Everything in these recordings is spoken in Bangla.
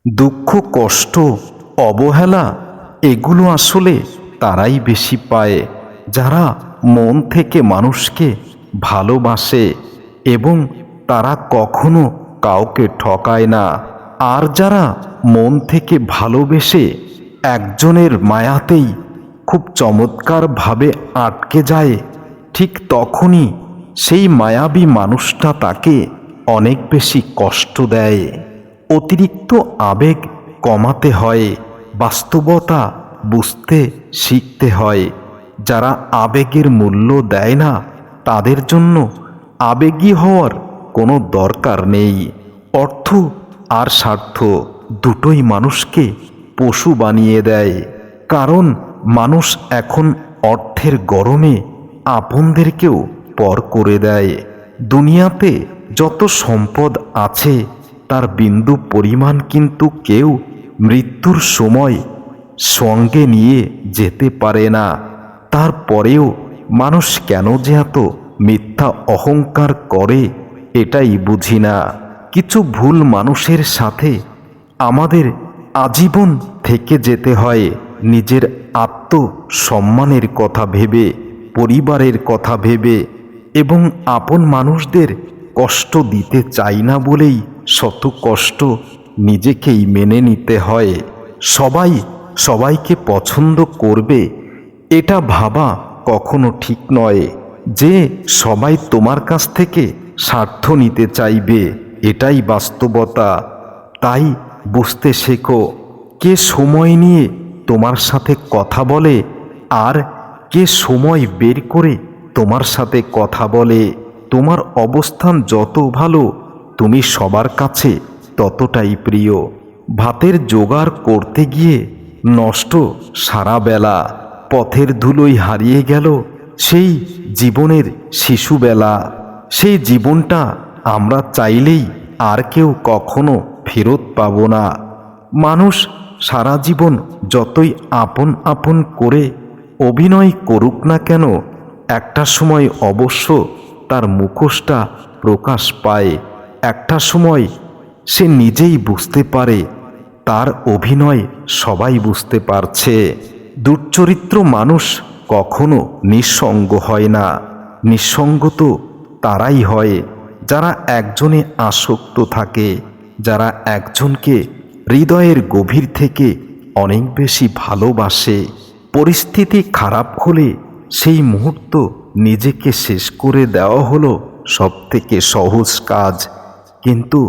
দুঃখ, কষ্ট, অবহেলা এগুলো আসলে তারাই বেশি পায় যারা মন থেকে মানুষকে ভালোবাসে এবং তারা কখনো কাউকে ঠকায় না। আর যারা মন থেকে ভালোবেসে একজনের মায়াতেই খুব চমৎকারভাবে আটকে যায়, ঠিক তখনই সেই মায়াবী মানুষটা তাকে অনেক বেশি কষ্ট দেয়। অতিরিক্ত আবেগ কমাতে হয়, বাস্তবতা বুঝতে শিখতে হয়। যারা আবেগের মূল্য দেয় না তাদের জন্য আবেগী হওয়ার কোনো দরকার নেই। অর্থ আর স্বার্থ দুটোই মানুষকে পশু বানিয়ে দেয়, কারণ মানুষ এখন অর্থের গরমে আপনদেরকেও পর করে দেয়। দুনিয়াতে যত সম্পদ আছে তার বিন্দু পরিমাণ কিন্তু কেউ মৃত্যুর সময় সঙ্গে নিয়ে যেতে পারে না। তারপরেও মানুষ কেন যে এত মিথ্যা অহংকার করে এটাই বুঝি না। কিছু ভুল মানুষের সাথে আমাদের আজীবন থেকে যেতে হয়, নিজের আত্মসম্মানের কথা ভেবে, পরিবারের কথা ভেবে এবং আপন মানুষদের কষ্ট দিতে চাই না বলেই শত কষ্ট নিজেকেই মেনে নিতে হয়। সবাই সবাইকে পছন্দ করবে এটা ভাবা কখনো ঠিক নয়। যে সবাই তোমার কাছ থেকে স্বার্থ নিতে চাইবে এটাই বাস্তবতা। তাই বুঝতে শেখো কে সময় নিয়ে তোমার সাথে কথা বলে আর কে সময় বের করে তোমার সাথে কথা বলে। তোমার অবস্থান যত ভালো তুমি সবার কাছে ততটাই প্রিয়। ভাতের জোগাড় করতে গিয়ে নষ্ট সারা বেলা, পথের ধুলোয় হারিয়ে গেল সেই জীবনের শিশুবেলা। সেই জীবনটা আমরা চাইলেই আর কেউ কখনো ফেরত পাব না। মানুষ সারা জীবন যতই আপন আপন করে অভিনয় করুক না কেন, একটা সময় অবশ্য তার মুখোশটা প্রকাশ পায়। একটা সময় সে নিজেই বুঝতে পারে তার অভিনয় সবাই বুঝতে পারছে। দুশ্চরিত্র মানুষ কখনো নিঃসঙ্গ হয় না। নিঃসঙ্গ তো তারাই হয় যারা একজনে আসক্ত থাকে, যারা একজনকে হৃদয়ের গভীর থেকে অনেক বেশি ভালোবাসে। পরিস্থিতি খারাপ হলে সেই মুহূর্ত নিজেকে শেষ করে দেওয়া হলো সবথেকে সহজ কাজ, কিন্তু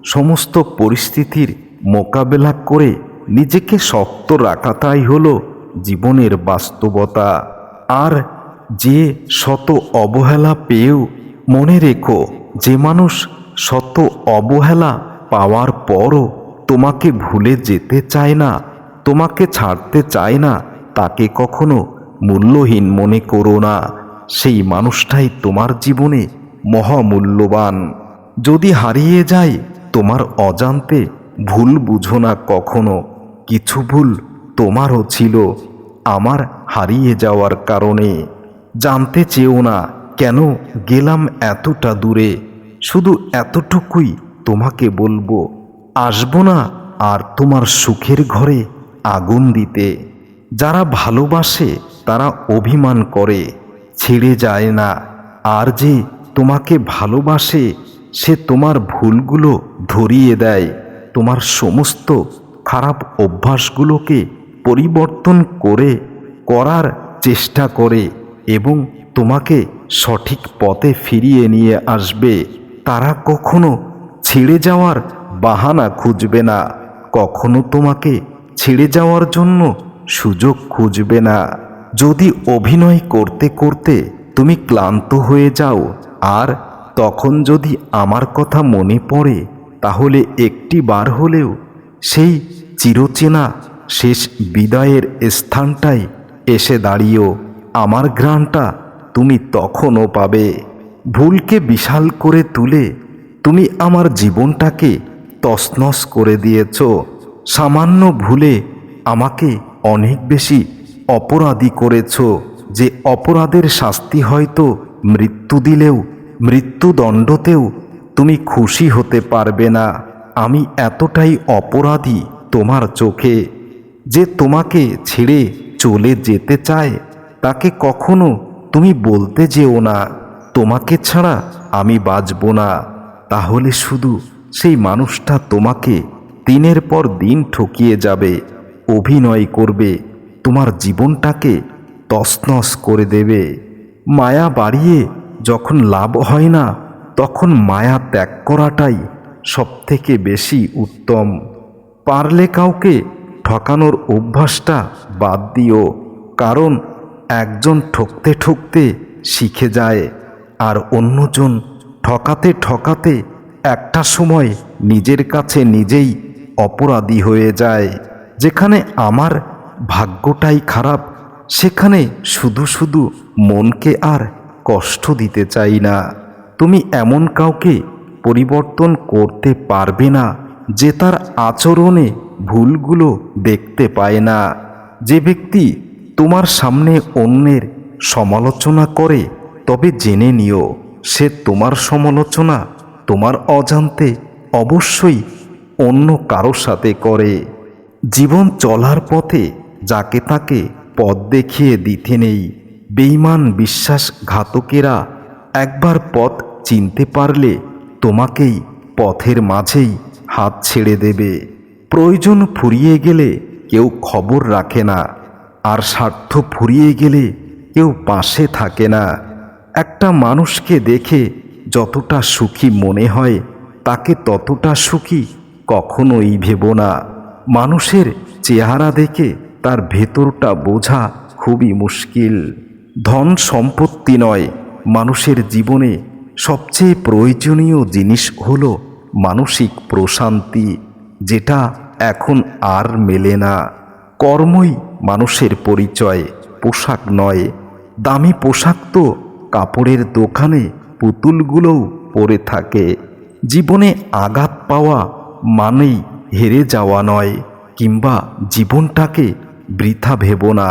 সমস্ত পরিস্থিতির মোকাবেলা করে নিজেকে শক্ত রাখাটাই হলো জীবনের বাস্তবতা। আর যে শত অবহেলা পেয়েও মনে রেখো, যে মানুষ শত অবহেলা পাওয়ার পরও তোমাকে ভুলে যেতে চায় না, তোমাকে ছাড়তে চায় না, তাকে কখনো মূল্যহীন মনে করো না। সেই মানুষটাই তোমার জীবনে মহামূল্যবান। যদি হারিয়ে যায় তোমার অজান্তে, ভুল বুঝো না কখনো। কিছু ভুল তোমারও ছিল আমার হারিয়ে যাওয়ার কারণে। জানতে চেও না কেন গেলাম এতটা দূরে, শুধু এতটুকুই তোমাকে বলবো, আসবো না আর তোমার সুখের ঘরে আগুন দিতে। যারা ভালোবাসে তারা অভিমান করে, ছেড়ে যায় না। আর যে তোমাকে ভালোবাসে সে তোমার ভুলগুলো ধরিয়ে দেয়, তোমার সমস্ত খারাপ অভ্যাসগুলোকে পরিবর্তন করার চেষ্টা করে এবং তোমাকে সঠিক পথে ফিরিয়ে নিয়ে আসবে। তারা কখনো ছেড়ে যাওয়ার বাহানা খুঁজবে না, কখনো তোমাকে ছেড়ে যাওয়ার জন্য সুযোগ খুঁজবে না। যদি অভিনয় করতে করতে তুমি ক্লান্ত হয়ে যাও আর তখন যদি আমার কথা মনে পড়ে, তাহলে একটি বার হলেও সেই চিরচেনা শেষ বিদায়ের স্থানটায় এসে দাঁড়িয়েও আমার ঘ্রাণটা তুমি তখনও পাবে। ভুলকে বিশাল করে তুলে তুমি আমার জীবনটাকে তছনছ করে দিয়েছ। সামান্য ভুলে আমাকে অনেক বেশি অপরাধী করেছ, যে অপরাধের শাস্তি হয়তো মৃত্যু দিলেও, মৃত্যুদণ্ডতেও তুমি খুশি হতে পারবে না। আমি এতটাই অপরাধী তোমার চোখে যে তোমাকে ছেড়ে চলে যেতে চায় তাকে কখনো তুমি বলতে যেও না তোমাকে ছাড়া আমি বাঁচব না। তাহলে শুধু সেই মানুষটা তোমাকে দিনের পর দিন ঠকিয়ে যাবে, অভিনয় করবে, তোমার জীবনটাকে তছনছ করে দেবে। মায়া বাড়িয়ে যখন লাভ হয় না তখন মায়া ত্যাগ করাটাই সবথেকে বেশি উত্তম। পারলে কাউকে ঠকানোর অভ্যাসটা বাদ দিও, কারণ একজন ঠকতে ঠকতে শিখে যায় আর অন্যজন ঠকাতে ঠকাতে একটা সময় নিজের কাছে নিজেই অপরাধী হয়ে যায়। যেখানে আমার ভাগ্যটাই খারাপ সেখানে শুধু শুধু মনকে আর কষ্ট দিতে চাই না। তুমি এমন কাউকে পরিবর্তন করতে পারবে না যে তার আচরণে ভুলগুলো দেখতে পায় না। যে ব্যক্তি তোমার সামনে অন্যের সমালোচনা করে তবে জেনে নিও সে তোমার সমালোচনা তোমার অজান্তে অবশ্যই অন্য কারোর সাথে করে। জীবন চলার পথে যাকে তাকে পথ দেখিয়ে দিতে নেই। বেঈমান বিশ্বাসঘাতকেরা একবার পথ চিনতে পারলে তোমাকেই পথের মাঝেই হাত ছেড়ে দেবে। প্রয়োজন ফুরিয়ে গেলে কেউ খবর রাখে না, আর স্বার্থ ফুরিয়ে গেলে কেউ পাশে থাকে না। একটা মানুষকে দেখে যতটা সুখী মনে হয় তাকে ততটা সুখী কখনোই ভেবো না। মানুষের চেহারা দেখে তার ভেতরটা বোঝা খুবই মুশকিল। ধন সম্পত্তি নয়, মানুষের জীবনে সবচেয়ে প্রয়োজনীয় জিনিস হলো মানসিক প্রশান্তি, যেটা এখন আর মেলে না। কর্মই মানুষের পরিচয়, পোশাক নয়। দামি পোশাক তো কাপড়ের দোকানে পুতুলগুলোও পরে থাকে। জীবনে আঘাত পাওয়া মানেই হেরে যাওয়া নয়, কিংবা জীবনটাকে বৃথা ভেবো না।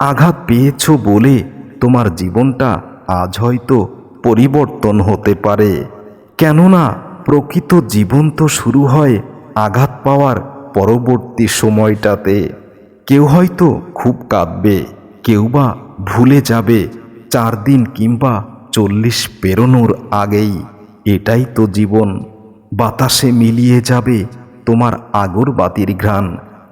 আঘাত পেয়েছ বলে তোমার জীবনটা আজ হয়তো পরিবর্তন হতে পারে, কেননা প্রকৃত জীবন তো শুরু হয় আঘাত পাওয়ার পরবর্তী সময়টাতে। কেউ হয়তো খুব কাঁদবে, কেউ বা ভুলে যাবে 4 দিন কিংবা 40 পেরোনোর আগেই। এটাই তো জীবন। বাতাসে মিলিয়ে যাবে তোমার আগরবাতির ঘ্রাণ।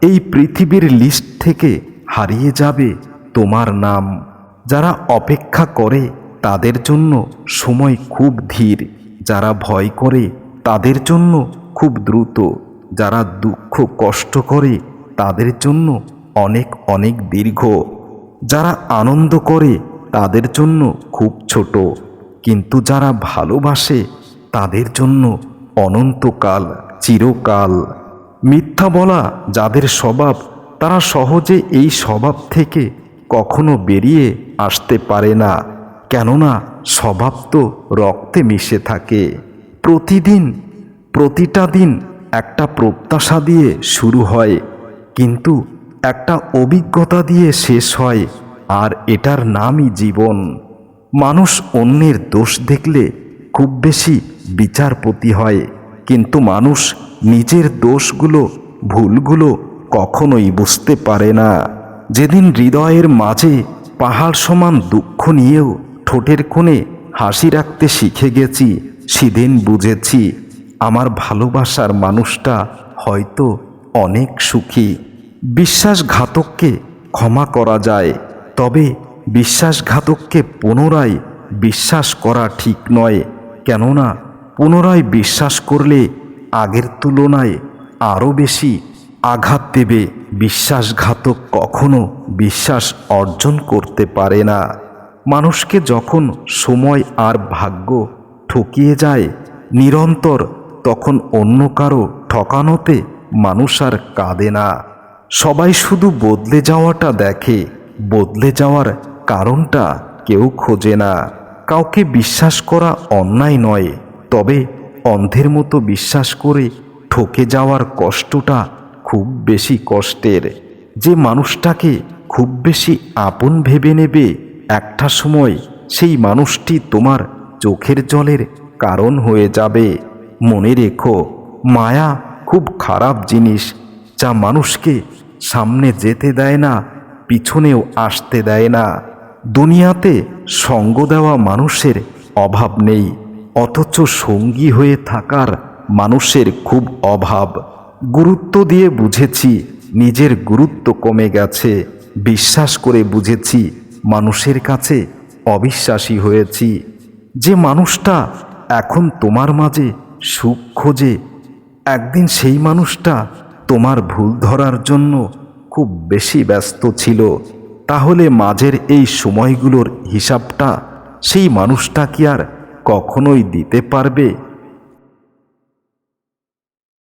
এই পৃথিবীর লিস্ট থেকে হারিয়ে যাবে তোমার নাম। যারা অপেক্ষা করে তাদের জন্য সময় খুব ধীর, যারা ভয় করে তাদের জন্য খুব দ্রুত, যারা দুঃখ কষ্ট করে তাদের জন্য অনেক অনেক দীর্ঘ, যারা আনন্দ করে তাদের জন্য খুব ছোট, কিন্তু যারা ভালোবাসে তাদের জন্য অনন্তকাল, চিরকাল। মিথ্যা বলা যাদের স্বভাব তারা সহজে এই স্বভাব থেকে কখনো বেরিয়ে আসতে পারে না, কেননা স্বভাব তো রক্তে মিশে থাকে। প্রতিটা দিন একটা প্রত্যাশা দিয়ে শুরু হয়, কিন্তু একটা অভিজ্ঞতা দিয়ে শেষ হয়, আর এটার নামই জীবন। মানুষ অন্যের দোষ দেখলে খুব বেশি বিচারপতি হয়, কিন্তু মানুষ নিজের দোষগুলো, ভুলগুলো কখনোই বুঝতে পারে না। যেদিন হৃদয়ের মাঝে পাহাড় সমান দুঃখ নিয়েও ঠোঁটের কোণে হাসি রাখতে শিখে গেছি, সেদিন বুঝেছি আমার ভালোবাসার মানুষটা হয়তো অনেক সুখী। বিশ্বাসঘাতককে ক্ষমা করা যায়, তবে বিশ্বাসঘাতককে পুনরায় বিশ্বাস করা ঠিক নয়, কেননা পুনরায় বিশ্বাস করলে আগের তুলনায় আরও বেশি আঘাত দেবে। বিশ্বাসঘাতক কখনো বিশ্বাস অর্জন করতে পারে না। মানুষকে যখন সময় আর ভাগ্য ঠকিয়ে যায় নিরন্তর, তখন অন্য কারো ঠকানোতে মানুষ আর কাঁদে না। সবাই শুধু বদলে যাওয়াটা দেখে, বদলে যাওয়ার কারণটা কেউ খোঁজে না। কাউকে বিশ্বাস করা অন্যায় নয়, তবে অন্ধের মতো বিশ্বাস করে ঠকে যাওয়ার কষ্টটা খুব বেশি কষ্টের। যে মানুষটাকে খুব বেশি আপন ভেবে নেবে একটা সময় সেই মানুষটি তোমার চোখের জলের কারণ হয়ে যাবে। মনে রেখো, মায়া খুব খারাপ জিনিস, যা মানুষকে সামনে যেতে দেয় না, পিছনেও আসতে দেয় না। দুনিয়াতে সঙ্গ দেওয়া মানুষের অভাব নেই, অথচ সঙ্গী হয়ে থাকার মানুষের খুব অভাব। গুরুত্ব দিয়ে বুঝেছি নিজের গুরুত্ব কমে গেছে, বিশ্বাস করে বুঝেছি মানুষের কাছে অবিশ্বাসী হয়েছি। যে মানুষটা এখন তোমার মাঝে সুখ খোঁজে, একদিন সেই মানুষটা তোমার ভুল ধরার জন্য খুব বেশি ব্যস্ত ছিল। তাহলে মাঝের এই সময়গুলোর হিসাবটা সেই মানুষটা কি আর কখনোই দিতে পারবে?